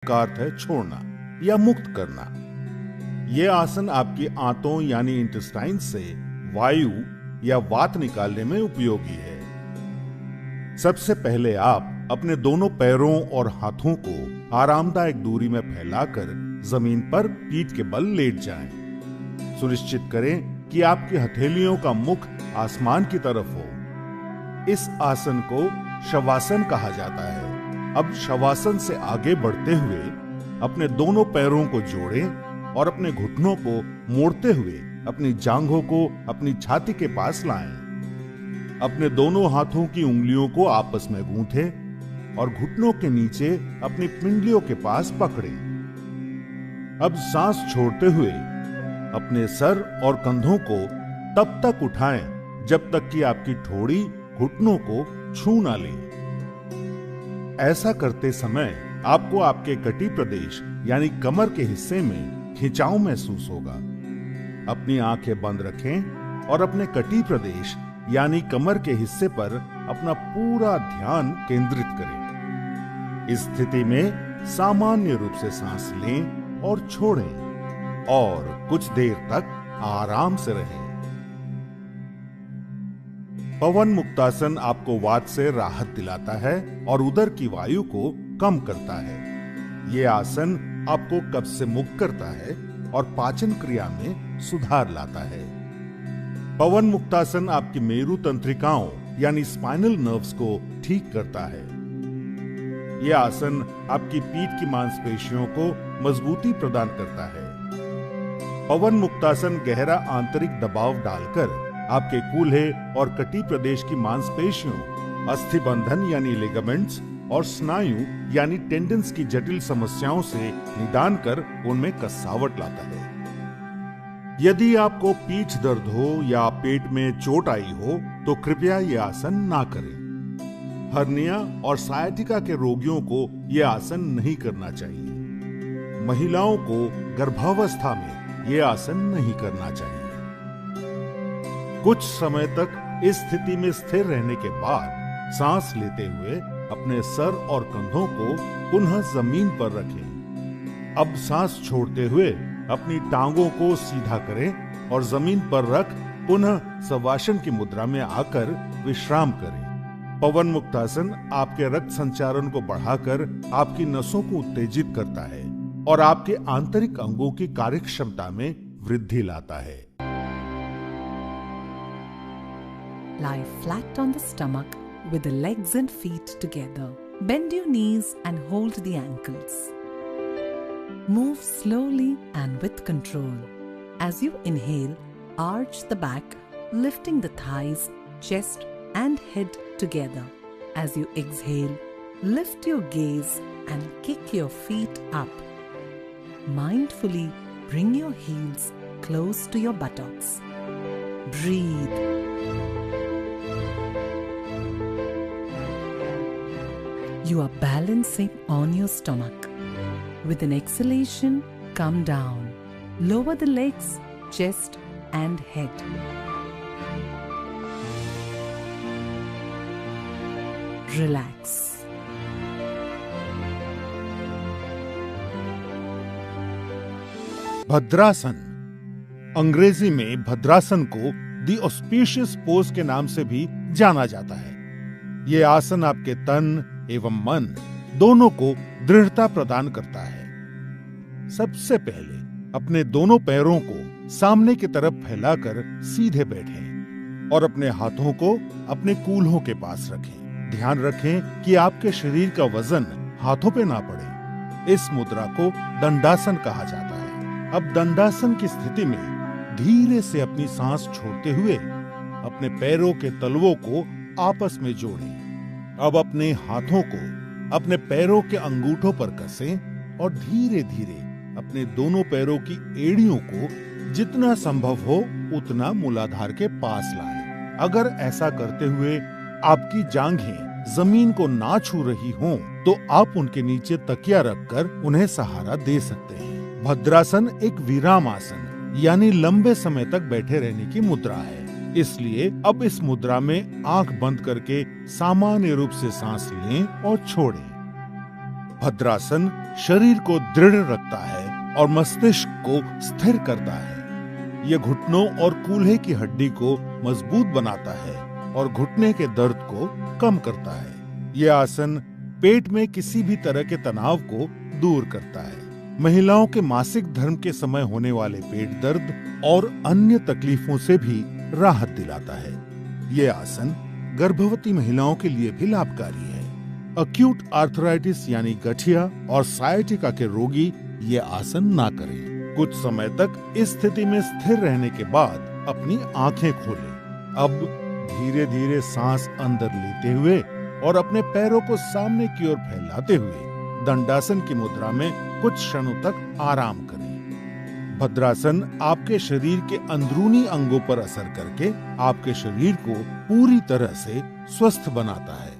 का अर्थ है छोड़ना या मुक्त करना। यह आसन आपकी आंतों यानी इंटेस्टाइन से वायु या वात निकालने में उपयोगी है। सबसे पहले आप अपने दोनों पैरों और हाथों को आरामदायक दूरी में फैलाकर जमीन पर पीठ के बल लेट जाएं। सुनिश्चित करें कि आपकी हथेलियों का मुख आसमान की तरफ हो। इस आसन को शवासन कहा जाता है। अब शवासन से आगे बढ़ते हुए अपने दोनों पैरों को जोड़ें और अपने घुटनों को मोड़ते हुए अपनी जांघों को अपनी छाती के पास लाएं। अपने दोनों हाथों की उंगलियों को आपस में गूंथें और घुटनों के नीचे अपनी पिंडलियों के पास पकड़ें। अब सांस छोड़ते हुए अपने सर और कंधों को तब तक उठाएं जब तक कि आपकी ठोड़ी घुटनों को छू ना ले। ऐसा करते समय आपको आपके कटी प्रदेश यानी कमर के हिस्से में खिंचाव महसूस होगा। अपनी आंखें बंद रखें और अपने कटी प्रदेश यानी कमर के हिस्से पर अपना पूरा ध्यान केंद्रित करें। इस स्थिति में सामान्य रूप से सांस लें और छोड़ें और कुछ देर तक आराम से रहें। पवन मुक्तासन आपको वात से राहत दिलाता है और उदर की वायु को कम करता है। ये आसन आपको कब्ज से मुक्त करता है और पाचन क्रिया में सुधार लाता है। पवन मुक्तासन आपकी मेरु तंत्रिकाओं यानी स्पाइनल नर्व्स को ठीक करता है। यह आसन आपकी पीठ की मांसपेशियों को मजबूती प्रदान करता है। पवन मुक्तासन गहरा आंतरिक दबाव डालकर आपके कूल्हे और कटी प्रदेश की मांसपेशियों, अस्थिबंधन यानी लिगामेंट्स और स्नायु यानी टेंडन्स की जटिल समस्याओं से निदान कर उनमें कसावट लाता है। यदि आपको पीठ दर्द हो या पेट में चोट आई हो तो कृपया यह आसन ना करें। हर्निया और सायाटिका के रोगियों को यह आसन नहीं करना चाहिए। महिलाओं को गर्भावस्था में यह आसन नहीं करना चाहिए। कुछ समय तक इस स्थिति में स्थिर रहने के बाद सांस लेते हुए अपने सर और कंधों को पुनः जमीन पर रखें। अब सांस छोड़ते हुए अपनी टांगों को सीधा करें और जमीन पर रख पुनः शवासन की मुद्रा में आकर विश्राम करें। पवन मुक्तासन आपके रक्त संचारण को बढ़ाकर आपकी नसों को उत्तेजित करता है और आपके आंतरिक अंगों की कार्यक्षमता में वृद्धि लाता है। Lie flat on the stomach with the legs and feet together. Bend your knees and hold the ankles. Move slowly and with control. As you inhale, arch the back, lifting the thighs, chest and head together. As you exhale, lift your gaze and kick your feet up. Mindfully bring your heels close to your buttocks. Breathe. You are balancing on your stomach. With an exhalation, come down. Lower the legs, chest and head. Relax. भद्रासन। अंग्रेजी में भद्रासन को the auspicious pose के नाम से भी जाना जाता है। यह आसन आपके तन एवं मन दोनों को दृढ़ता प्रदान करता है। सबसे पहले अपने दोनों पैरों को सामने की तरफ फैलाकर सीधे बैठें और अपने हाथों को अपने कूल्हों के पास रखें। ध्यान रखें कि आपके शरीर का वजन हाथों पे ना पड़े। इस मुद्रा को दंडासन कहा जाता है। अब दंडासन की स्थिति में धीरे से अपनी सांस छोड़ते हुए अपने पैरों के तलवों को आपस में जोड़ें। अब अपने हाथों को अपने पैरों के अंगूठों पर कसें और धीरे धीरे अपने दोनों पैरों की एड़ियों को जितना संभव हो उतना मूलाधार के पास लाएं। अगर ऐसा करते हुए आपकी जांघें जमीन को ना छू रही हों, तो आप उनके नीचे तकिया रखकर उन्हें सहारा दे सकते हैं। भद्रासन एक विराम आसन यानी लंबे समय तक बैठे रहने की मुद्रा है। इसलिए अब इस मुद्रा में आंख बंद करके सामान्य रूप से सांस लें और छोड़ें। भद्रासन शरीर को दृढ़ रखता है और मस्तिष्क को स्थिर करता है। यह घुटनों और कूल्हे की हड्डी को मजबूत बनाता है और घुटने के दर्द को कम करता है। यह आसन पेट में किसी भी तरह के तनाव को दूर करता है। महिलाओं के मासिक धर्म के समय होने वाले पेट दर्द और अन्य तकलीफों से भी राहत दिलाता है। यह आसन गर्भवती महिलाओं के लिए भी लाभकारी है। अक्यूट आर्थराइटिस यानी गठिया और सायटिका के रोगी ये आसन ना करें। कुछ समय तक इस स्थिति में स्थिर रहने के बाद अपनी आंखें खोलें। अब धीरे धीरे सांस अंदर लेते हुए और अपने पैरों को सामने की ओर फैलाते हुए दंडासन की मुद्रा में कुछ क्षणों तक आराम करें। भद्रासन आपके शरीर के अंदरूनी अंगों पर असर करके आपके शरीर को पूरी तरह से स्वस्थ बनाता है।